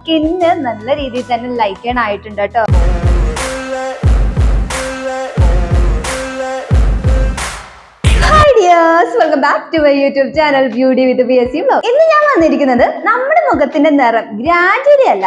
Skin നല്ല രീതിയിൽ തന്നെ ലൈറ്റൺ ആയിട്ടുണ്ട് കേട്ടോ. Welcome back to my YouTube channel beauty with BSc vlog. ഇന്ന് ഞാൻ വന്നിരിക്കുന്നത് നമ്മുടെ മുഖത്തിന്റെ നിറം ഗ്രാജുവലി അല്ല,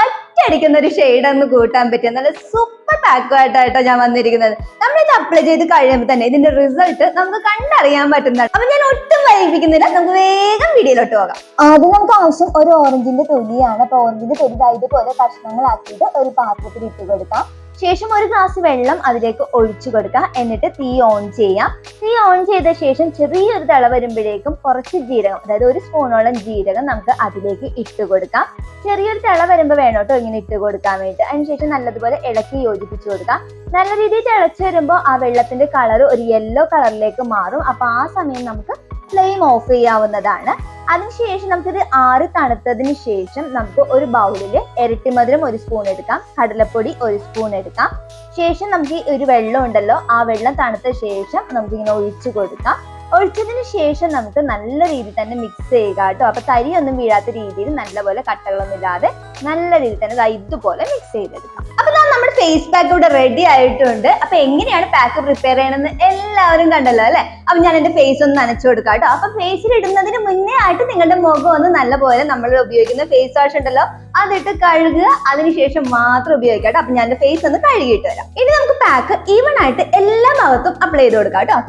ഒറ്റയടിക്കുന്ന ഒരു ഷെയ്ഡ് ഒന്ന് കൂട്ടാൻ പറ്റിയ നല്ല സൂപ്പർ പാക്കുമായിട്ടായിട്ടോ ഞാൻ വന്നിരിക്കുന്നത്. നമ്മളിത് അപ്ലൈ ചെയ്ത് കഴിയുമ്പോൾ തന്നെ ഇതിന്റെ റിസൾട്ട് നമുക്ക് കണ്ടറിയാൻ പറ്റുന്നതാണ്. അപ്പൊ ഞാൻ ഒട്ടും വൈകിപ്പിക്കുന്നില്ല, നമുക്ക് വേഗം വീഡിയോയിലോട്ട് പോകാം. ആദ്യം നമുക്ക് ആവശ്യം ഒരു ഓറഞ്ചിന്റെ തൊലിയാണ്. അപ്പൊ ഓറഞ്ചിന്റെ തൊലി ഇതുപോലെ കഷ്ണങ്ങളാക്കിയിട്ട് ഒരു പാത്രത്തിൽ ഇട്ട് കൊടുക്കാം. ശേഷം ഒരു ഗ്ലാസ് വെള്ളം അതിലേക്ക് ഒഴിച്ചു കൊടുക്കാം. എന്നിട്ട് തീ ഓൺ ചെയ്യാം. തീ ഓൺ ചെയ്ത ശേഷം ചെറിയൊരു തിള വരുമ്പോഴേക്കും കുറച്ച് ജീരകം, അതായത് ഒരു സ്പൂണോളം ജീരകം നമുക്ക് അതിലേക്ക് ഇട്ട് കൊടുക്കാം. ചെറിയൊരു തിള വരുമ്പോൾ വേണം കേട്ടോ ഇങ്ങനെ ഇട്ട് കൊടുക്കാൻ വേണ്ടിയിട്ട്. അതിനുശേഷം നല്ലതുപോലെ ഇളക്കി യോജിപ്പിച്ചു കൊടുക്കാം. നല്ല രീതിയിൽ തിളച്ച് വരുമ്പോൾ ആ വെള്ളത്തിന്റെ കളർ ഒരു യെല്ലോ കളറിലേക്ക് മാറും. അപ്പൊ ആ സമയം നമുക്ക് ഫ്ലെയിം ഓഫ് ചെയ്യാവുന്നതാണ്. അതിനുശേഷം നമുക്കിത് ആറി തണുത്തതിന് ശേഷം നമുക്ക് ഒരു ബൗളിൽ ഇരട്ടിമധുരം ഒരു സ്പൂൺ എടുക്കാം, കടലപ്പൊടി ഒരു സ്പൂൺ എടുക്കാം. ശേഷം നമുക്ക് ഈ ഒരു വെള്ളം ഉണ്ടല്ലോ, ആ വെള്ളം തണുത്ത ശേഷം നമുക്കിങ്ങനെ ഒഴിച്ചു കൊടുക്കാം. ഒഴിച്ചതിന് ശേഷം നമുക്ക് നല്ല രീതിയിൽ തന്നെ മിക്സ് ചെയ്യുക കേട്ടോ. അപ്പൊ തരിയൊന്നും വീഴാത്ത രീതിയിൽ നല്ലപോലെ കട്ടകളൊന്നും ഇല്ലാതെ നല്ല രീതിയിൽ തന്നെ ഇതുപോലെ മിക്സ് ചെയ്തെടുക്കാം. അപ്പൊ നമ്മുടെ ഫേസ് പാക്ക് ഇവിടെ റെഡി ആയിട്ടുണ്ട്. അപ്പൊ എങ്ങനെയാണ് പാക്ക് പ്രിപ്പയർ ചെയ്യണമെന്ന് എല്ലാവരും കണ്ടല്ലോ അല്ലെ. അപ്പൊ ഞാൻ എന്റെ ഫേസ് ഒന്ന് നനച്ചു കൊടുക്കാം കേട്ടോ. അപ്പൊ ഫേസിൽ ഇടുന്നതിന് മുന്നേ ആയിട്ട് നിങ്ങളുടെ മുഖം ഒന്ന് നല്ലപോലെ നമ്മൾ ഉപയോഗിക്കുന്ന ഫേസ് വാഷ് ഉണ്ടല്ലോ അതിട്ട് കഴുകുക. അതിനുശേഷം മാത്രം ഉപയോഗിക്കാം കേട്ടോ. അപ്പൊ ഞാൻ എന്റെ ഫേസ് ഒന്ന് കഴുകിയിട്ട് വരാം. ഇനി നമുക്ക് പാക്ക് ഈവൺ ആയിട്ട് എല്ലാ ഭാഗത്തും അപ്ലൈ ചെയ്ത് കൊടുക്കാം കേട്ടോ.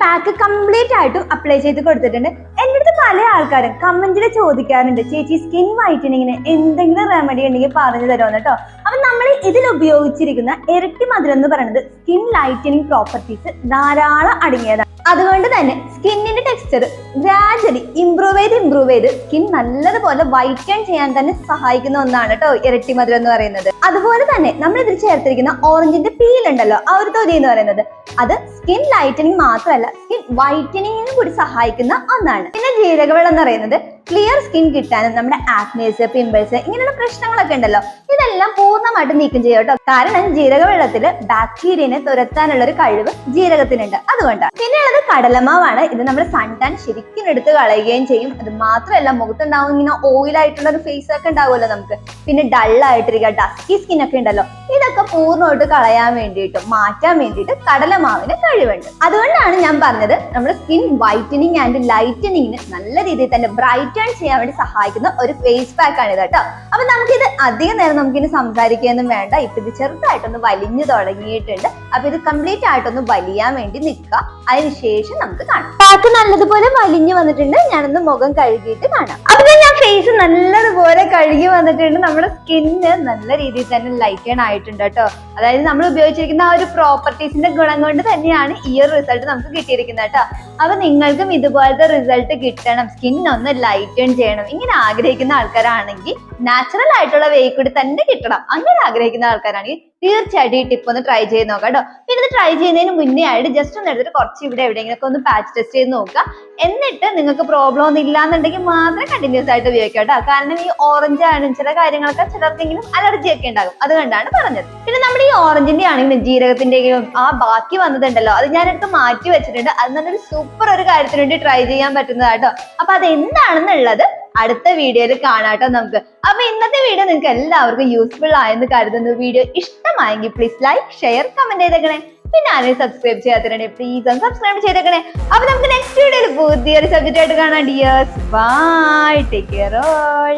പാക്ക് കംപ്ലീറ്റ് ആയിട്ടും അപ്ലൈ ചെയ്ത് കൊടുത്തിട്ടുണ്ട്. എൻ്റെ അടുത്ത് പല ആൾക്കാരും കമന്റിൽ ചോദിക്കാറുണ്ട്, ചേച്ചി സ്കിൻ വൈറ്റനിങ്ങിന് എന്തെങ്കിലും റെമഡി ഉണ്ടെങ്കിൽ പറഞ്ഞു തരുമെന്ന് കേട്ടോ. അപ്പൊ നമ്മൾ ഇതിൽ ഉപയോഗിച്ചിരിക്കുന്ന ഇരട്ടി മധുരം എന്ന് പറയുന്നത് സ്കിൻ ലൈറ്റനിങ് പ്രോപ്പർട്ടീസ് ധാരാളം അടങ്ങിയതാണ്. അതുകൊണ്ട് തന്നെ സ്കിന്നിന്റെ ടെക്സ്ചർ ഗ്രാജുവലി ഇംപ്രൂവ് ചെയ്ത് സ്കിൻ നല്ലതുപോലെ വൈറ്റൻ ചെയ്യാൻ തന്നെ സഹായിക്കുന്ന ഒന്നാണ് കേട്ടോ ഇരട്ടി മധുരം എന്ന് പറയുന്നത്. അതുപോലെ തന്നെ നമ്മൾ ഇതിൽ ചേർത്തിരിക്കുന്ന ഓറഞ്ചിന്റെ പീൽ ഉണ്ടല്ലോ, ആ ഒരു തൊലി എന്ന് പറയുന്നത് അത് സ്കിൻ ലൈറ്റനിങ് മാത്രമല്ല സ്കിൻ വൈറ്റനിങ്ങിനും കൂടി സഹായിക്കുന്ന ഒന്നാണ്. പിന്നെ ജീരകവെള്ളം എന്ന് പറയുന്നത് ക്ലിയർ സ്കിൻ കിട്ടാനും നമ്മുടെ ആക്നേസ്, പിമ്പിൾസ് ഇങ്ങനെയുള്ള പ്രശ്നങ്ങളൊക്കെ ഉണ്ടല്ലോ ഇതെല്ലാം പൂർണ്ണമായിട്ട് നീക്കം ചെയ്യും കേട്ടോ. കാരണം ജീരകവെള്ളത്തില് ബാക്ടീരിയനെ തുരത്താനുള്ള ഒരു കഴിവ് ജീരകത്തിനുണ്ട്, അതുകൊണ്ടാണ്. പിന്നെ ഉള്ളത് കടലമാവാണ്. ഇത് നമ്മൾ സൺ ടാൻ ശരിക്കും എടുത്ത് കളയുകയും ചെയ്യും. അത് മാത്രമല്ല മുഖത്തുണ്ടാവും ഇങ്ങനെ ഓയിലായിട്ടുള്ള ഒരു ഫേസ് ഒക്കെ ഉണ്ടാവുമല്ലോ നമുക്ക്. പിന്നെ ഡള്ളായിട്ടിരിക്കുക ഡസ്കി സ്കിൻ ഒക്കെ ഉണ്ടല്ലോ, ഇതൊക്കെ പൂർണ്ണമായിട്ട് കളയാൻ വേണ്ടിയിട്ട് മാറ്റാൻ വേണ്ടിയിട്ട് കടലമാവിന് കഴിവുണ്ട്. അതുകൊണ്ടാണ് ഞാൻ പറഞ്ഞത് നമ്മുടെ സ്കിൻ വൈറ്റനിങ് ആൻഡ് ലൈറ്റനിങ്ങിന് നല്ല രീതിയിൽ തന്നെ ബ്രൈറ്റൻ ചെയ്യാൻ വേണ്ടി സഹായിക്കുന്ന ഒരു ഫേസ് പാക്ക് ആണ് ഇത് കേട്ടോ. അപ്പൊ നമുക്കിത് അധികം നേരം നമുക്കിനി സംസാരിക്കുകയൊന്നും വേണ്ട. ഇപ്പൊ ഇത് ചെറുതായിട്ടൊന്ന് വലിഞ്ഞു തുടങ്ങിയിട്ടുണ്ട്. അപ്പൊ ഇത് കംപ്ലീറ്റ് ആയിട്ടൊന്ന് വലിയാൻ വേണ്ടി നിൽക്കുക. അതിനുശേഷം നമുക്ക് കാണാം. പാക്ക് നല്ലതുപോലെ വലിഞ്ഞു വന്നിട്ടുണ്ട്. ഞാനൊന്ന് മുഖം കഴുകിയിട്ട് കാണാം. അപ്പൊ ഞാൻ ഫേസ് നല്ലതുപോലെ കഴുകി വന്നിട്ടുണ്ട്. നമ്മുടെ സ്കിന്ന് നല്ല രീതിയിൽ തന്നെ ലൈറ്റൺ ആയിട്ടുണ്ട് കേട്ടോ. അതായത് നമ്മൾ ഉപയോഗിച്ചിരിക്കുന്ന ആ ഒരു പ്രോപ്പർട്ടീസിന്റെ ഗുണം കൊണ്ട് തന്നെയാണ് ഈ ഒരു റിസൾട്ട് നമുക്ക് കിട്ടിയിരിക്കുന്നത് കേട്ടോ. അപ്പൊ നിങ്ങൾക്കും ഇതുപോലത്തെ റിസൾട്ട് കിട്ടണം, സ്കിൻ ഒന്ന് ലൈറ്റൺ ചെയ്യണം, ഇങ്ങനെ ആഗ്രഹിക്കുന്ന ആൾക്കാരാണെങ്കിൽ നാച്ചുറൽ ആയിട്ടുള്ള വേ കൂടി തന്നെ കിട്ടണം, അങ്ങനെ ആഗ്രഹിക്കുന്ന ആൾക്കാരാണെങ്കിൽ തീർച്ചയായിട്ടും ഈ ടിപ്പ് ഒന്ന് ട്രൈ ചെയ്ത് നോക്കാം കേട്ടോ. പിന്നെ ഇത് ട്രൈ ചെയ്യുന്നതിന് മുന്നേ ആയിട്ട് ജസ്റ്റ് ഒന്ന് എടുത്തിട്ട് കുറച്ച് ഇവിടെ എവിടെയെങ്കിലും ഒന്ന് പാച്ച് ടെസ്റ്റ് ചെയ്ത് നോക്കുക. എന്നിട്ട് നിങ്ങൾക്ക് പ്രോബ്ലം ഒന്നും ഇല്ലാന്നുണ്ടെങ്കിൽ മാത്രം കണ്ടിന്യൂസ് ആയിട്ട് ഉപയോഗിക്കാം കേട്ടോ. കാരണം ഈ ഓറഞ്ച് ആണ് ചില കാര്യങ്ങളൊക്കെ ചിലർക്കെങ്കിലും അലർജി ഒക്കെ ഉണ്ടാകും, അതുകൊണ്ടാണ് പറഞ്ഞത്. പിന്നെ നമ്മുടെ ഈ ഓറഞ്ചിന്റെ ആണെങ്കിലും ജീരകത്തിന്റെയും ആ ബാക്കി വന്നതുണ്ടല്ലോ അത് ഞാനെടുത്ത് മാറ്റി വെച്ചിട്ടുണ്ട്. അത് നല്ലൊരു സൂപ്പർ ഒരു കാര്യത്തിന് വേണ്ടി ട്രൈ ചെയ്യാൻ പറ്റുന്നതാട്ടോ. അപ്പൊ അത് എന്താണെന്നുള്ളത് അടുത്ത വീഡിയോയിൽ കാണാട്ടോ നമുക്ക്. അപ്പൊ ഇന്നത്തെ വീഡിയോ നിങ്ങൾക്ക് എല്ലാവർക്കും യൂസ്ഫുൾ ആയെന്ന് കരുതുന്നു. വീഡിയോ ഇഷ്ടമായെങ്കിൽ പ്ലീസ് ലൈക്ക്, ഷെയർ, കമന്റ് ചെയ്തേക്കണേ. പിന്നെ ആരെയും സബ്സ്ക്രൈബ് ചെയ്യാത്തവരുണ്ടെങ്കിൽ പ്ലീസ് ഒന്ന് സബ്സ്ക്രൈബ് ചെയ്തേക്കണേ. അപ്പൊ നമുക്ക് നെക്സ്റ്റ് വീഡിയോയിൽ പുതിയൊരു സബ്ജക്റ്റ് ആയിട്ട് കാണാം. Dears bye, take care all.